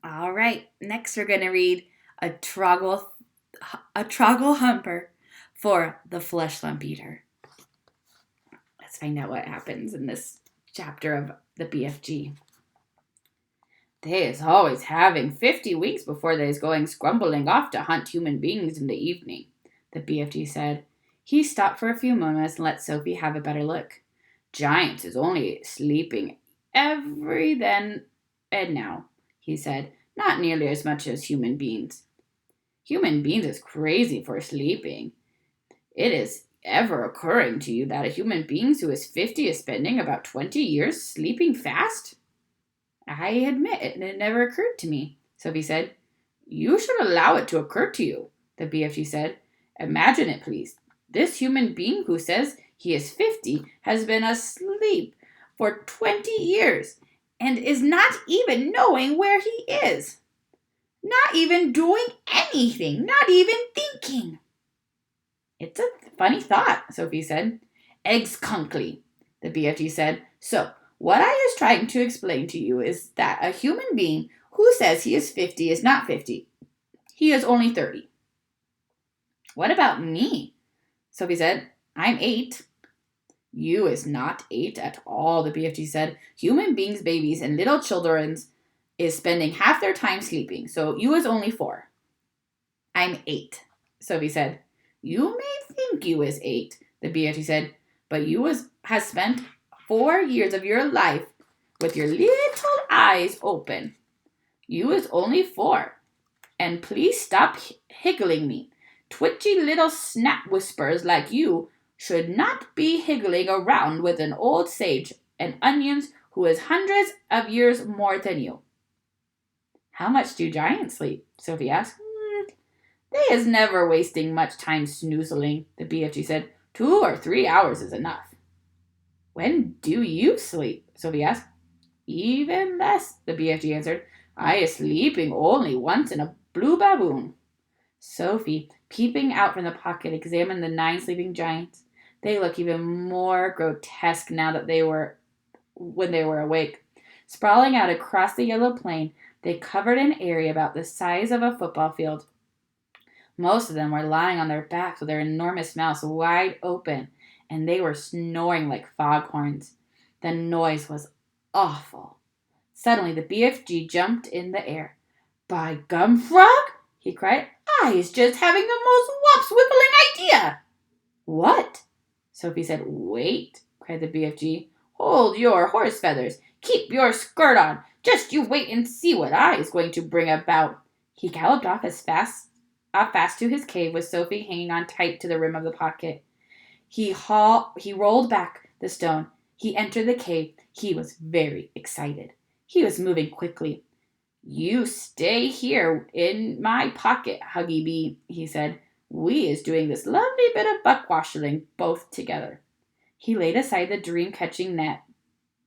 All right, next we're going to read a troggle humper for the flesh lump eater. Let's find out what happens in this chapter of the BFG. They is always having 50 weeks before they is going scrumbling off to hunt human beings in the evening, the BFG said. He stopped for a few moments and let Sophie have a better look. Giants is only sleeping every then and now, he said, not nearly as much as human beings. Human beings is crazy for sleeping. It is ever occurring to you that a human being who is 50 is spending about 20 years sleeping fast? I admit it never occurred to me, Sophie said. You should allow it to occur to you, the BFG said. Imagine it, please. This human being who says he is 50 has been asleep for 20 years and is not even knowing where he is. Not even doing anything, not even thinking. It's a funny thought, Sophie said. Eggskunkly, the BFG said. So, what I was trying to explain to you is that a human being who says he is 50 is not 50. He is only 30. What about me? Sophie said. I'm 8. You is not 8 at all, the BFG said. Human beings, babies, and little children's is spending half their time sleeping, so you is only 4. I'm 8, Sophie said. You may think you is 8, the BFG said, but you has spent 4 years of your life with your little eyes open. You is only 4. And please stop higgling me. Twitchy little snap whispers like you should not be higgling around with an old sage and onions who is hundreds of years more than you. How much do giants sleep? Sophie asked. They is never wasting much time snoozling, the BFG said. 2 or 3 hours is enough. When do you sleep? Sophie asked. Even less, the BFG answered. I is sleeping only once in a blue baboon. Sophie, peeping out from the pocket, examined the 9 sleeping giants. They look even more grotesque now that when they were awake. Sprawling out across the yellow plain, they covered an area about the size of a football field. Most of them were lying on their backs with their enormous mouths wide open, and they were snoring like foghorns. The noise was awful. Suddenly, the BFG jumped in the air. By gum frog, he cried, I is just having the most whops-whippling idea. What? Sophie said. Wait, cried the BFG. Hold your horse feathers. Keep your skirt on. Just you wait and see what I is going to bring about. He galloped off fast to his cave with Sophie hanging on tight to the rim of the pocket. He rolled back the stone. He entered the cave. He was very excited. He was moving quickly. You stay here in my pocket, Huggy Bee, he said. We is doing this lovely bit of buckwashing both together. He laid aside the dream-catching net,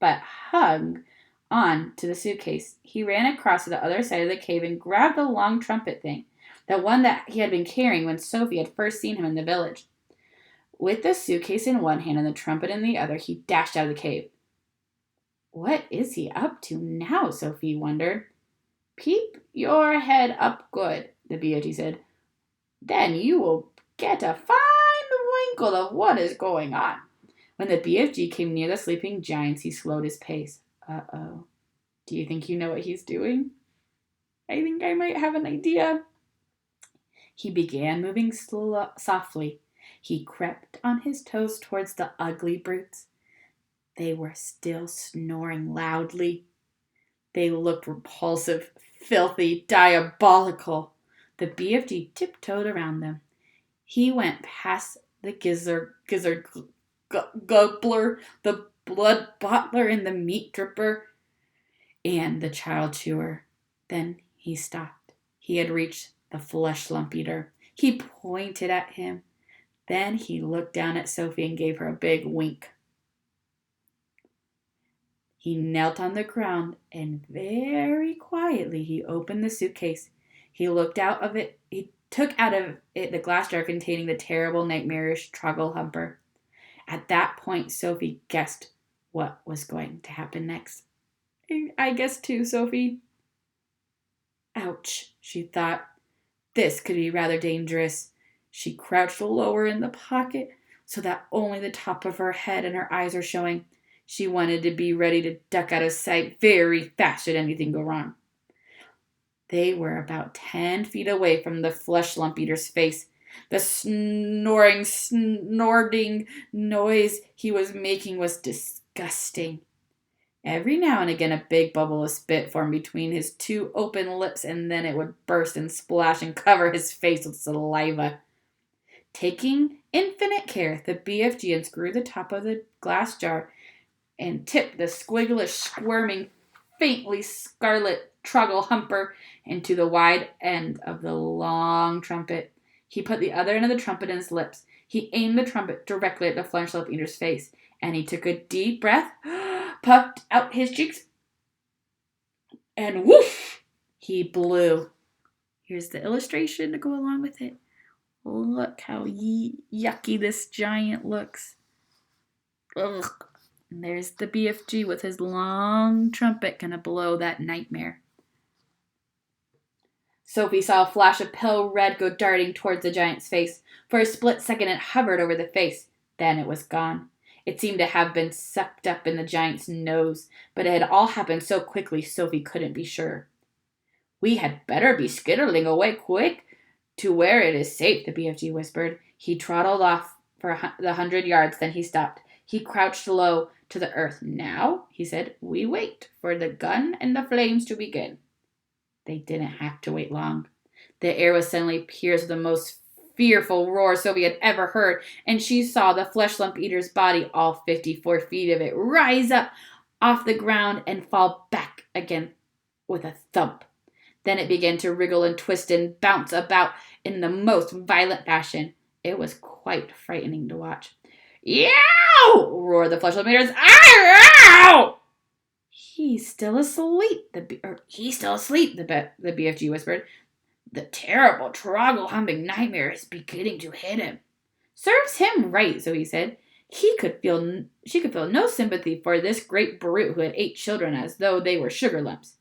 but hung on to the suitcase. He ran across to the other side of the cave and grabbed the long trumpet thing, the one that he had been carrying when Sophie had first seen him in the village. With the suitcase in one hand and the trumpet in the other, he dashed out of the cave. What is he up to now? Sophie wondered. Peep your head up good, the BFG said. Then you will get a fine winkle of what is going on. When the BFG came near the sleeping giants, he slowed his pace. Uh-oh. Do you think you know what he's doing? I think I might have an idea. He began moving softly. He crept on his toes towards the ugly brutes. They were still snoring loudly. They looked repulsive, filthy, diabolical. The BFG tiptoed around them. He went past the gizzard gubbler, the blood bottler, and the meat dripper, and the child chewer. Then he stopped. He had reached the flesh lump eater. He pointed at him. Then he looked down at Sophie and gave her a big wink. He knelt on the ground and very quietly he opened the suitcase. He looked out of it. He took out of it the glass jar containing the terrible, nightmarish Troggle Humper. At that point, Sophie guessed what was going to happen next. I guessed too, Sophie. Ouch, she thought. This could be rather dangerous. She crouched lower in the pocket so that only the top of her head and her eyes were showing. She wanted to be ready to duck out of sight very fast should anything go wrong. They were about 10 feet away from the flesh lump eater's face. The snorting noise he was making was disgusting. Every now and again, a big bubble of spit formed between his two open lips, and then it would burst and splash and cover his face with saliva. Taking infinite care, the BFG unscrewed the top of the glass jar and tipped the squigglish, squirming, faintly scarlet troggle humper into the wide end of the long trumpet. He put the other end of the trumpet in his lips. He aimed the trumpet directly at the flesh lump eater's face, and he took a deep breath, puffed out his cheeks, and whoosh, he blew. Here's the illustration to go along with it. Look how yucky this giant looks. Ugh. And there's the BFG with his long trumpet gonna blow that nightmare. Sophie saw a flash of pale red go darting towards the giant's face. For a split second it hovered over the face. Then it was gone. It seemed to have been sucked up in the giant's nose, but it had all happened so quickly Sophie couldn't be sure. We had better be skittering away quick to where it is safe, the BFG whispered. He trotted off for the 100 yards, then he stopped. He crouched low to the earth. Now, he said, we wait for the gun and the flames to begin. They didn't have to wait long. The air was suddenly pierced with the most fearful roar Sophie had ever heard, and she saw the flesh lump eater's body, all 54 feet of it, rise up off the ground and fall back again with a thump. Then it began to wriggle and twist and bounce about in the most violent fashion. It was quite frightening to watch. Yow! Roared the flesh lump eater. Ow! He's still asleep, the BFG whispered. The terrible troggle-humping nightmare is beginning to hit him. Serves him right, Zoe said. She could feel no sympathy for this great brute who had ate children as though they were sugar lumps.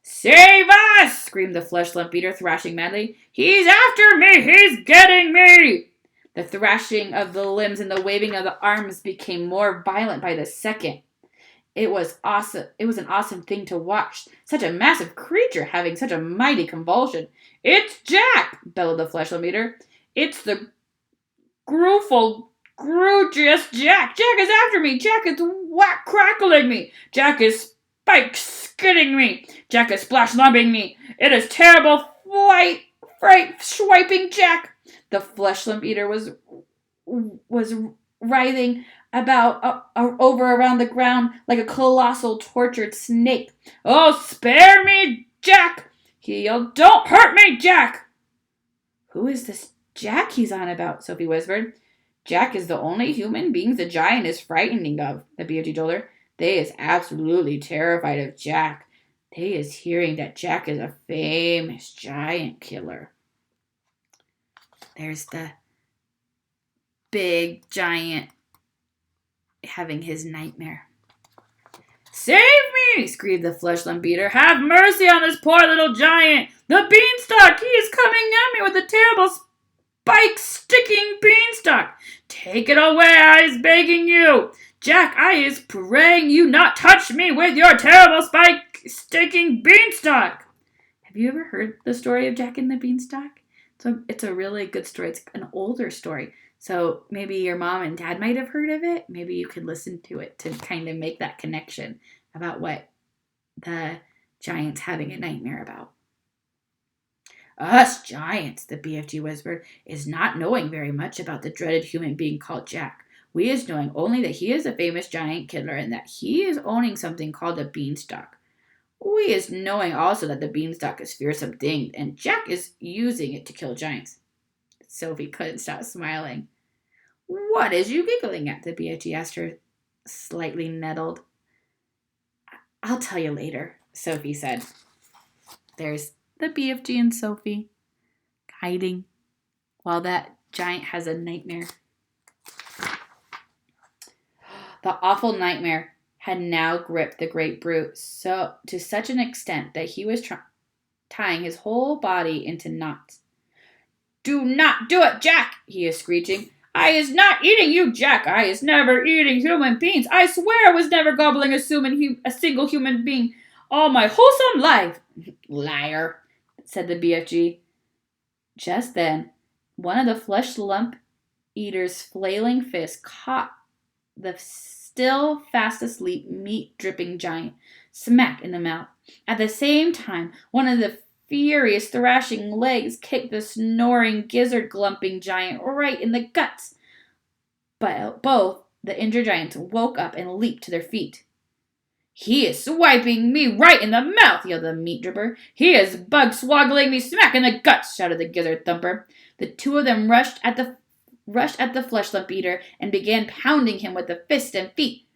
Save us! Screamed the flesh lump eater, thrashing madly. He's after me! He's getting me! The thrashing of the limbs and the waving of the arms became more violent by the second. It was awesome. It was an awesome thing to watch. Such a massive creature having such a mighty convulsion. It's Jack! Bellowed the flesh lump eater. It's the grewgious Jack! Jack is after me! Jack is crackling me! Jack is spike skidding me! Jack is splash lumping me! It is terrible fright swiping Jack! The flesh lump eater was writhing about over around the ground like a colossal tortured snake. Oh, spare me, Jack! He yelled. Don't hurt me, Jack! Who is this Jack he's on about? Sophie whispered. Jack is the only human being the giant is frightening of, the BFG told her. They is absolutely terrified of Jack. They is hearing that Jack is a famous giant killer. There's the big giant having his nightmare. Save me! Screamed the flesh lump eater. Have mercy on this poor little giant! The beanstalk! He is coming at me with a terrible spike-sticking beanstalk! Take it away, I is begging you! Jack, I is praying you not touch me with your terrible spike-sticking beanstalk! Have you ever heard the story of Jack and the Beanstalk? It's a really good story. It's an older story. So maybe your mom and dad might have heard of it. Maybe you could listen to it to kind of make that connection about what the giant's having a nightmare about. Us giants, the BFG whispered, is not knowing very much about the dreaded human being called Jack. We is knowing only that he is a famous giant killer and that he is owning something called a beanstalk. We is knowing also that the beanstalk is a fearsome thing and Jack is using it to kill giants. Sophie couldn't stop smiling. What is you giggling at? The BFG asked her, slightly nettled. I'll tell you later, Sophie said. There's the BFG and Sophie hiding while that giant has a nightmare. The awful nightmare had now gripped the great brute to such an extent that he was tying his whole body into knots. "Do not do it, Jack," he is screeching. "I is not eating you, Jack. I is never eating human beings. I swear I was never gobbling a single human being all my wholesome life." "Liar," said the BFG. Just then, one of the flesh lump eater's flailing fists caught the still fast asleep, meat-dripping giant smack in the mouth. At the same time, one of the furious thrashing legs kicked the snoring, gizzard-glumping giant right in the guts. But both the injured giants woke up and leaped to their feet. "He is swiping me right in the mouth," yelled the meat dripper. "He is bug-swoggling me smack in the guts," shouted the gizzard thumper. The two of them rushed at the flesh lump eater and began pounding him with the fists and feet.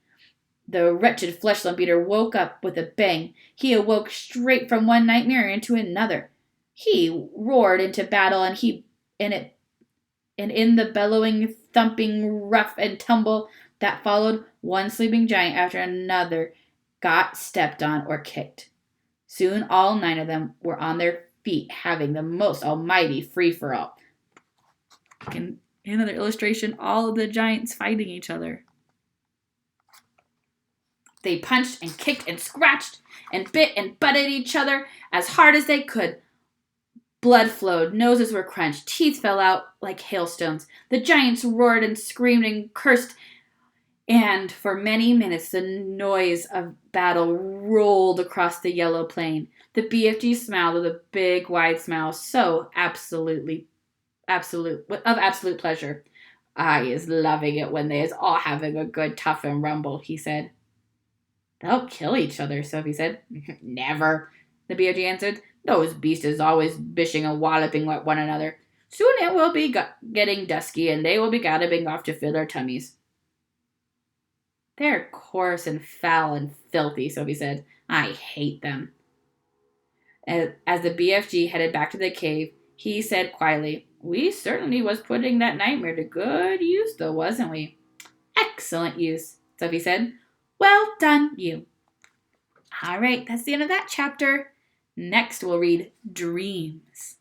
The wretched flesh lump eater woke up with a bang. He awoke straight from one nightmare into another. He roared into battle, and in the bellowing, thumping, rough and tumble that followed, one sleeping giant after another got stepped on or kicked. Soon all 9 of them were on their feet, having the most almighty free-for-all. Another illustration, all of the giants fighting each other. They punched and kicked and scratched and bit and butted each other as hard as they could. Blood flowed, noses were crunched, teeth fell out like hailstones. The giants roared and screamed and cursed, and for many minutes the noise of battle rolled across the yellow plain. The BFG smiled with a big, wide smile, so absolute pleasure. "I is loving it when they is all having a good tough and rumble," he said. "They'll kill each other," Sophie said. "Never," the BFG answered. "Those beasts is always bishing and walloping at one another. Soon it will be getting dusky, and they will be galloping off to fill their tummies." "They're coarse and foul and filthy," Sophie said. "I hate them." As the BFG headed back to the cave, he said quietly, "We certainly was putting that nightmare to good use, though, wasn't we?" "Excellent use," Sophie said. "Well done, you." All right, that's the end of that chapter. Next, we'll read Dreams.